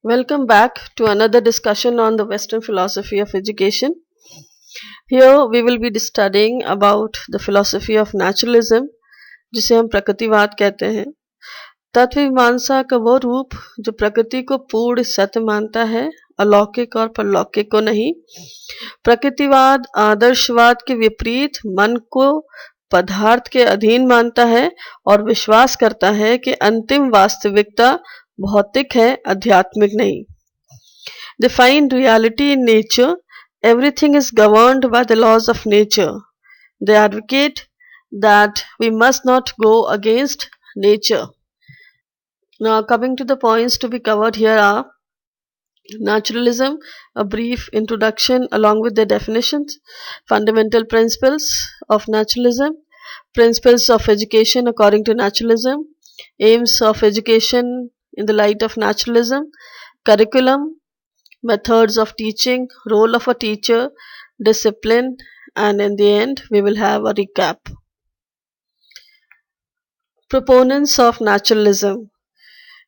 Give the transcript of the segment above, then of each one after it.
Welcome back to another discussion on the Western philosophy of education. Here we will be studying about the philosophy of naturalism, जिसे हम प्रकृतिवाद कहते हैं. तत्व मीमांसा का वो रूप जो प्रकृति को पूर्ण सत्य मानता है, अलौकिक और परलौकिक को नहीं. प्रकृतिवाद आदर्शवाद के विपरीत मन को पदार्थ के अधीन मानता है और विश्वास करता है कि अंतिम वास्तविकता भौतिक है, आध्यात्मिक नहीं. They find reality in nature. Everything is governed by the laws of nature. They advocate that we must not go against nature. Now, coming to the points to be covered here are naturalism, a brief introduction along with the definitions, fundamental principles of naturalism, principles of education according to naturalism, aims of education in the light of naturalism, curriculum, methods of teaching, role of a teacher, discipline, and in the end, we will have a recap. Proponents of naturalism.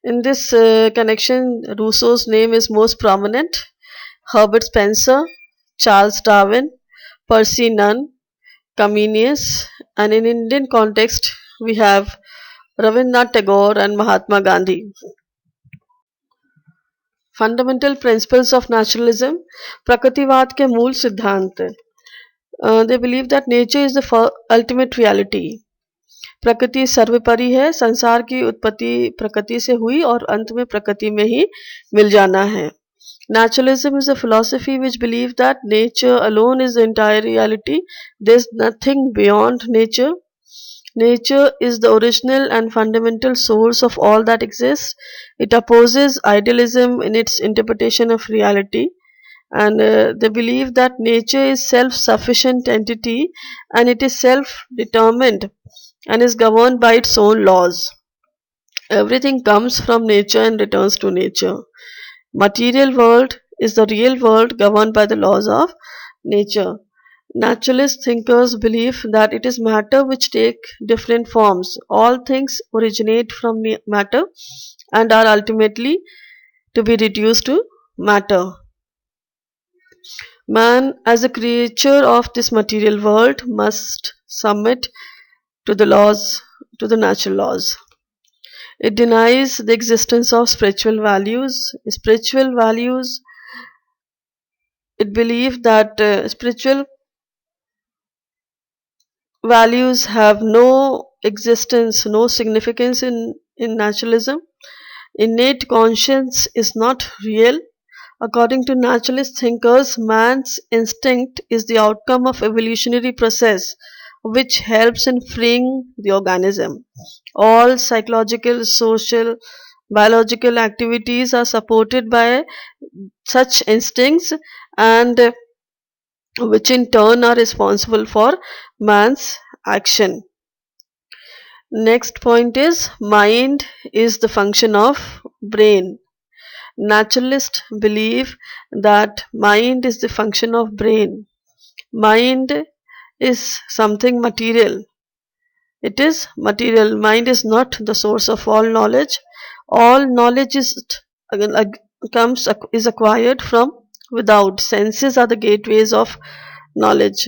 In this connection, Rousseau's name is most prominent. Herbert Spencer, Charles Darwin, Percy Nunn, Comenius, and in Indian context, we have Rabindranath Tagore and Mahatma Gandhi. Fundamental principles of naturalism, प्रकृतिवाद के मूल सिद्धांत. They believe that nature is the ultimate reality. प्रकृति सर्वोपरि है, संसार की उत्पत्ति प्रकृति से हुई और अंत में प्रकृति में ही मिल जाना है. Naturalism is a philosophy which believes that nature alone is the entire reality. There is nothing beyond nature. Nature is the original and fundamental source of all that exists. It opposes idealism in its interpretation of reality, and they believe that nature is self-sufficient entity and it is self-determined and is governed by its own laws. Everything comes from nature and returns to nature. Material world is the real world governed by the laws of nature. Naturalist thinkers believe that it is matter which take different forms. All things originate from matter and are ultimately to be reduced to matter. Man, as a creature of this material world, must submit to the laws, to the natural laws. It denies the existence of spiritual values. Spiritual values, it believes that spiritual values have no existence, no significance in naturalism. Innate conscience is not real. According to naturalist thinkers, man's instinct is the outcome of evolutionary process which helps in freeing the organism. All psychological, social, biological activities are supported by such instincts and which in turn are responsible for man's action. Next point is mind is the function of brain. Naturalists believe that mind is the function of brain. Mind is something material. It is material. Mind is not the source of all knowledge. All knowledge is acquired from without. Senses are the gateways of knowledge.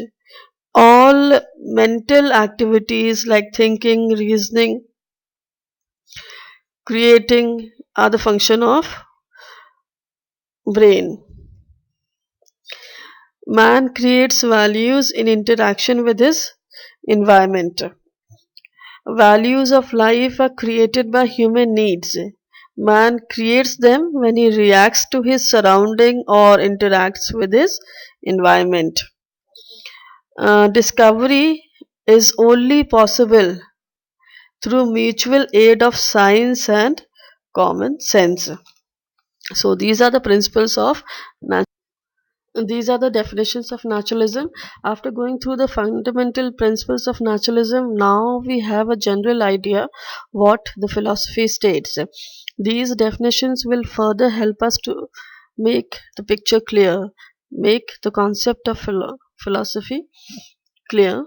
All mental activities like thinking, reasoning, creating are the function of brain. Man creates values in interaction with his environment. Values of life are created by human needs. Man creates them when he reacts to his surrounding or interacts with his environment. Discovery is only possible through mutual aid of science and common sense. So these are the principles of these are the definitions of naturalism. After going through the fundamental principles of naturalism, now we have a general idea what the philosophy states. These definitions will further help us to make the picture clear, make the concept of philosophy clear.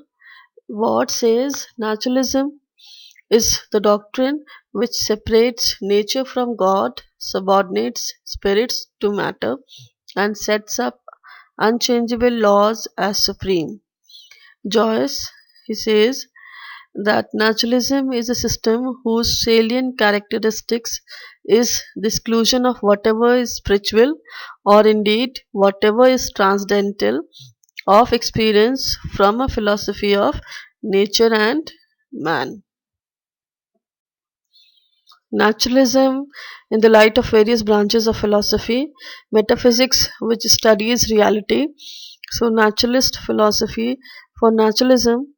What says naturalism is the doctrine which separates nature from God, subordinates spirits to matter, and sets up unchangeable laws as supreme. Joyce, he says, that naturalism is a system whose salient characteristics is the exclusion of whatever is spiritual or indeed whatever is transcendental of experience from a philosophy of nature and man. Naturalism, in the light of various branches of philosophy, metaphysics, which studies reality. So, naturalist philosophy, for naturalism,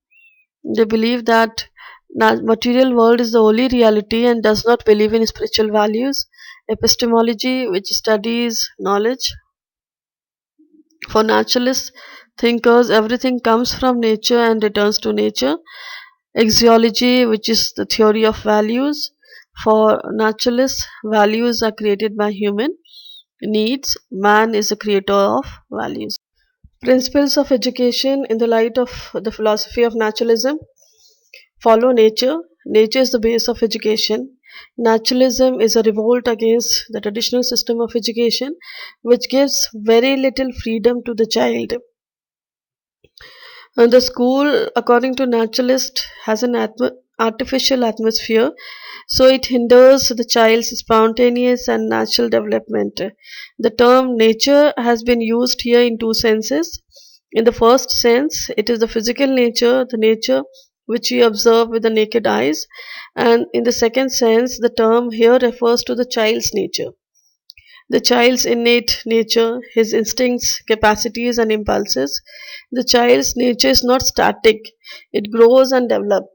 they believe that material world is the only reality and does not believe in spiritual values. Epistemology, which studies knowledge. For naturalist thinkers, everything comes from nature and returns to nature. Axiology, which is the theory of values. For naturalists, values are created by human needs. Man is the creator of values. Principles of education in the light of the philosophy of naturalism. Follow nature. Nature is the base of education. Naturalism is a revolt against the traditional system of education, which gives very little freedom to the child. The school, according to naturalist, has an artificial atmosphere, so it hinders the child's spontaneous and natural development. The term nature has been used here in two senses. In the first sense, it is the physical nature, the nature which we observe with the naked eyes, and in the second sense, the term here refers to the child's nature. The child's innate nature, his instincts, capacities, and impulses. The child's nature is not static, it grows and develops.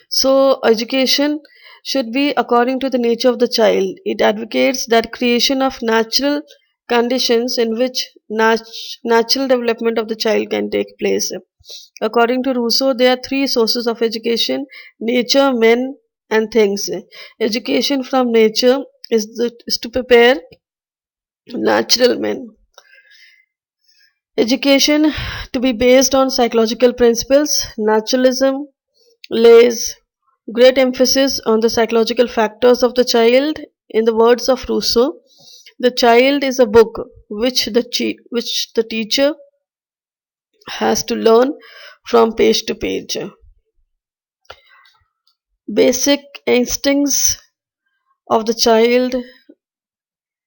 So, education should be according to the nature of the child. It advocates that creation of natural conditions in which natural development of the child can take place. According to Rousseau, there are three sources of education: nature, men, and things. Education from nature is to prepare natural men. Education to be based on psychological principles. Naturalism lays great emphasis on the psychological factors of the child. In the words of Rousseau, the child is a book which the teacher has to learn from page to page. Basic instincts of the child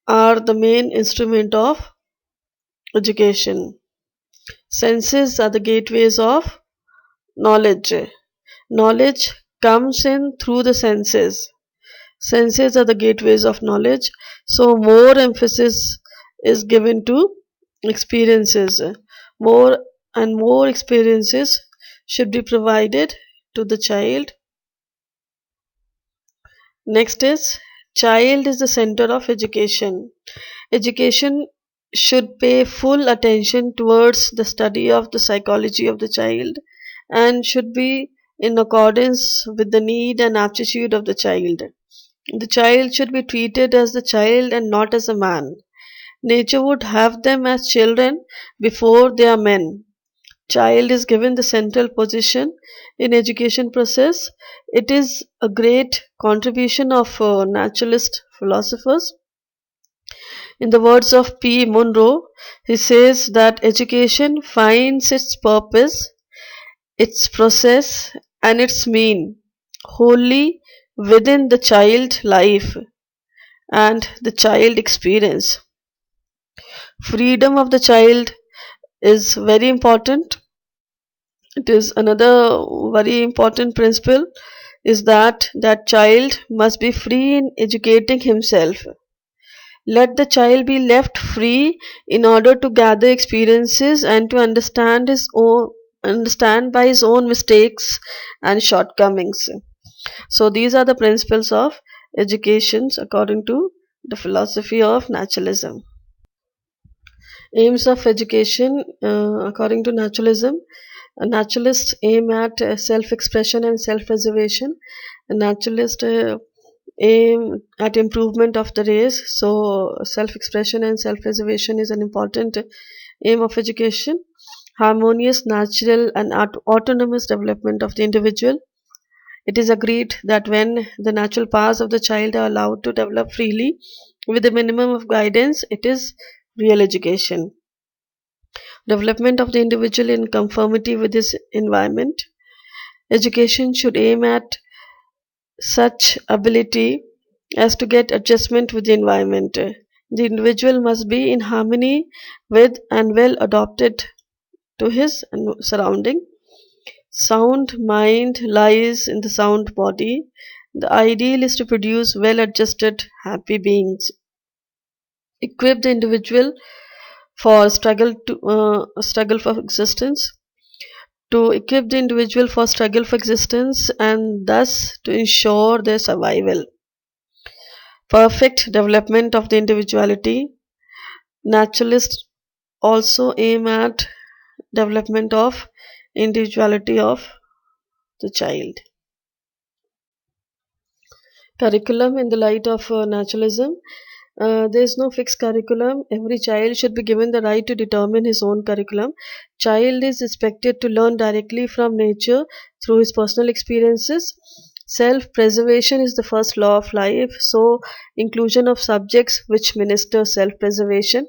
are the main instrument of education. Senses are the gateways of knowledge. Knowledge comes in through the senses. Senses are the gateways of knowledge, so more emphasis is given to experiences. More and more experiences should be provided to the child. Next is child is the center of education. Education should pay full attention towards the study of the psychology of the child and should be in accordance with the need and aptitude of the child. The child should be treated as the child and not as a man. Nature would have them as children before they are men. Child is given the central position in education process. It is a great contribution of naturalist philosophers. In the words of P. Monroe, he says that education finds its purpose, its process, and its mean wholly within the child life and the child experience. Freedom of the child is very important. It is another very important principle is that child must be free in educating himself. Let the child be left free in order to gather experiences and to understand by his own mistakes and shortcomings. So these are the principles of education according to the philosophy of naturalism. Aims of education according to naturalism. Naturalists aim at self-expression and self-preservation. Naturalists aim at improvement of the race. So self-expression and self-preservation is an important aim of education. Harmonious, natural, and autonomous development of the individual. It is agreed that when the natural powers of the child are allowed to develop freely with a minimum of guidance, it is real education. Development of the individual in conformity with his environment. Education should aim at such ability as to get adjustment with the environment. The individual must be in harmony with and well adapted to his surrounding. Sound mind lies in the sound body. The ideal is to produce well adjusted, happy beings. Equip the individual for struggle for existence. To equip the individual for struggle for existence and thus to ensure their survival. Perfect development of the individuality. Naturalists also aim at development of individuality of the child. Curriculum in the light of naturalism. There is no fixed curriculum. Every child should be given the right to determine his own curriculum. Child is expected to learn directly from nature through his personal experiences. Self-preservation is the first law of life, so inclusion of subjects which minister self-preservation.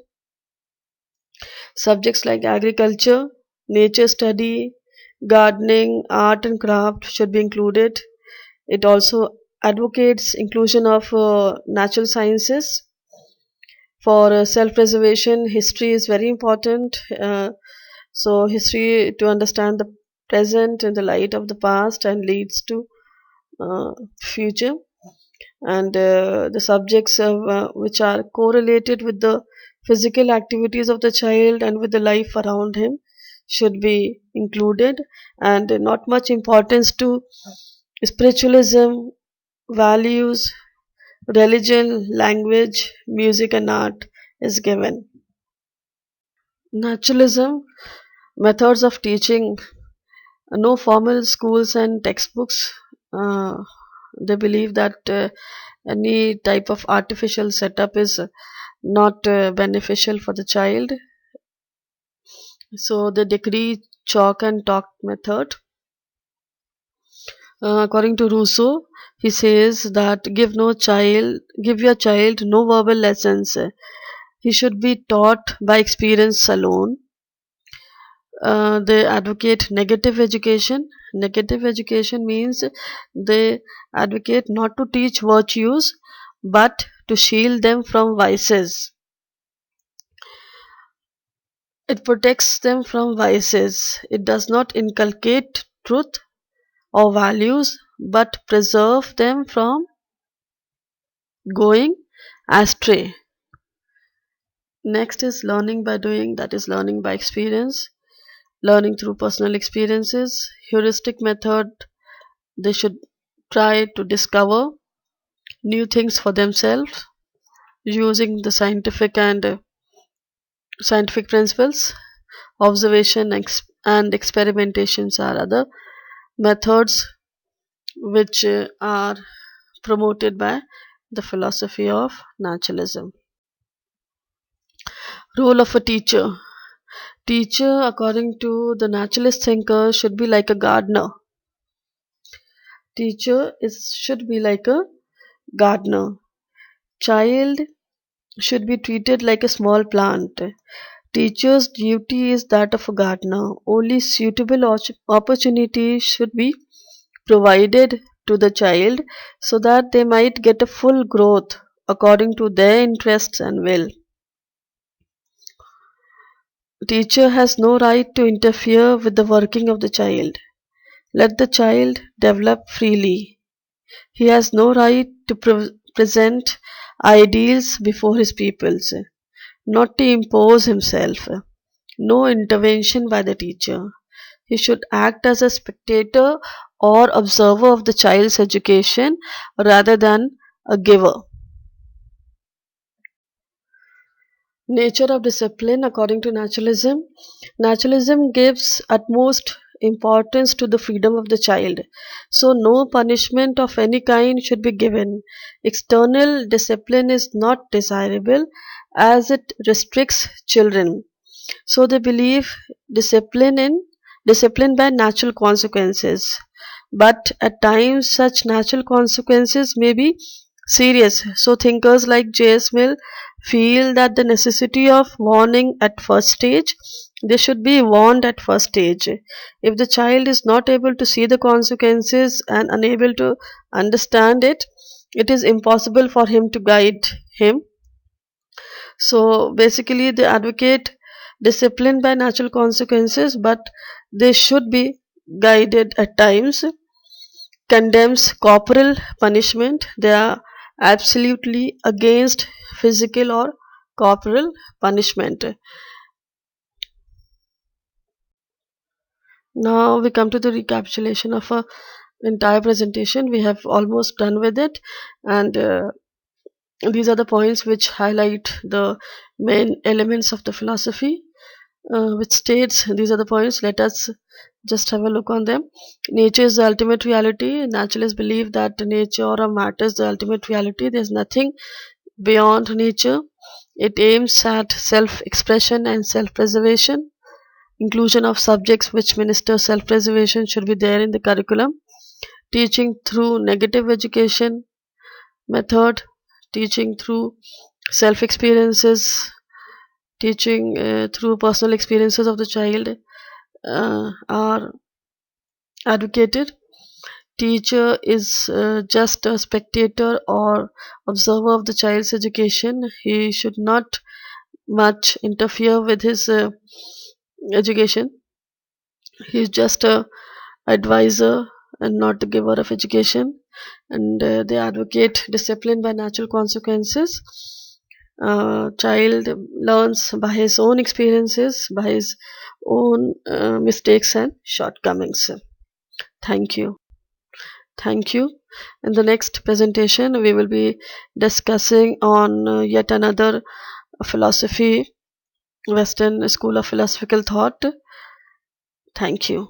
Subjects like agriculture, nature study, gardening, art and craft should be included. It also advocates inclusion of natural sciences. For self-preservation, history is very important. So history to understand the present in the light of the past and leads to future. And the subjects which are correlated with the physical activities of the child and with the life around him should be included, and not much importance to spiritualism, values, religion, language, music and art is given. Naturalism, methods of teaching, no formal schools and textbooks. They believe that any type of artificial setup is not beneficial for the child. So they decree chalk and talk method. According to Rousseau, he says that give your child no verbal lessons. He should be taught by experience alone. They advocate negative education. Negative education means they advocate not to teach virtues but to shield them from vices. It protects them from vices. It does not inculcate truth or values but preserve them from going astray. Next is learning by doing, that is learning by experience. Learning through personal experiences. Heuristic method, they should try to discover new things for themselves using the scientific principles. Observation and experimentations are other methods which are promoted by the philosophy of naturalism. Role of a teacher. Teacher, according to the naturalist thinker, should be like a gardener. Should be like a gardener. Child should be treated like a small plant. Teacher's duty is that of a gardener. Only suitable opportunities should be provided to the child so that they might get a full growth according to their interests and will. Teacher has no right to interfere with the working of the child. Let the child develop freely. He has no right to present ideals before his pupils, not to impose himself. No intervention by the teacher. He should act as a spectator or observer of the child's education rather than a giver. Nature of discipline according to naturalism. Naturalism gives utmost importance to the freedom of the child. So no punishment of any kind should be given. External discipline is not desirable as it restricts children. So they believe discipline by natural consequences. but at times such natural consequences may be serious. So thinkers like J.S. Mill feel that the necessity of warning at first stage, they should be warned at first stage. If the child is not able to see the consequences and unable to understand it, it is impossible for him to guide him. So basically they advocate discipline by natural consequences, but they should be guided at times. Condemns corporal punishment. They are absolutely against physical or corporal punishment. Now we come to the recapitulation of a entire presentation. We have almost done with it, and these are the points which highlight the main elements of the philosophy, which states these are the points. Let us just have a look on them. Nature is the ultimate reality. Naturalists believe that nature or matter is the ultimate reality. There is nothing beyond nature. It aims at self-expression and self-preservation. Inclusion of subjects which minister self-preservation should be there in the curriculum. Teaching through negative education method, teaching through self-experiences, teaching through personal experiences of the child are advocated. Teacher is just a spectator or observer of the child's education. He should not much interfere with his education. He is just a advisor and not the giver of education. And they advocate discipline by natural consequences. Child learns by his own experiences, by his own mistakes and shortcomings. Thank you. Thank you. In the next presentation, we will be discussing on yet another philosophy, Western school of philosophical thought. Thank you.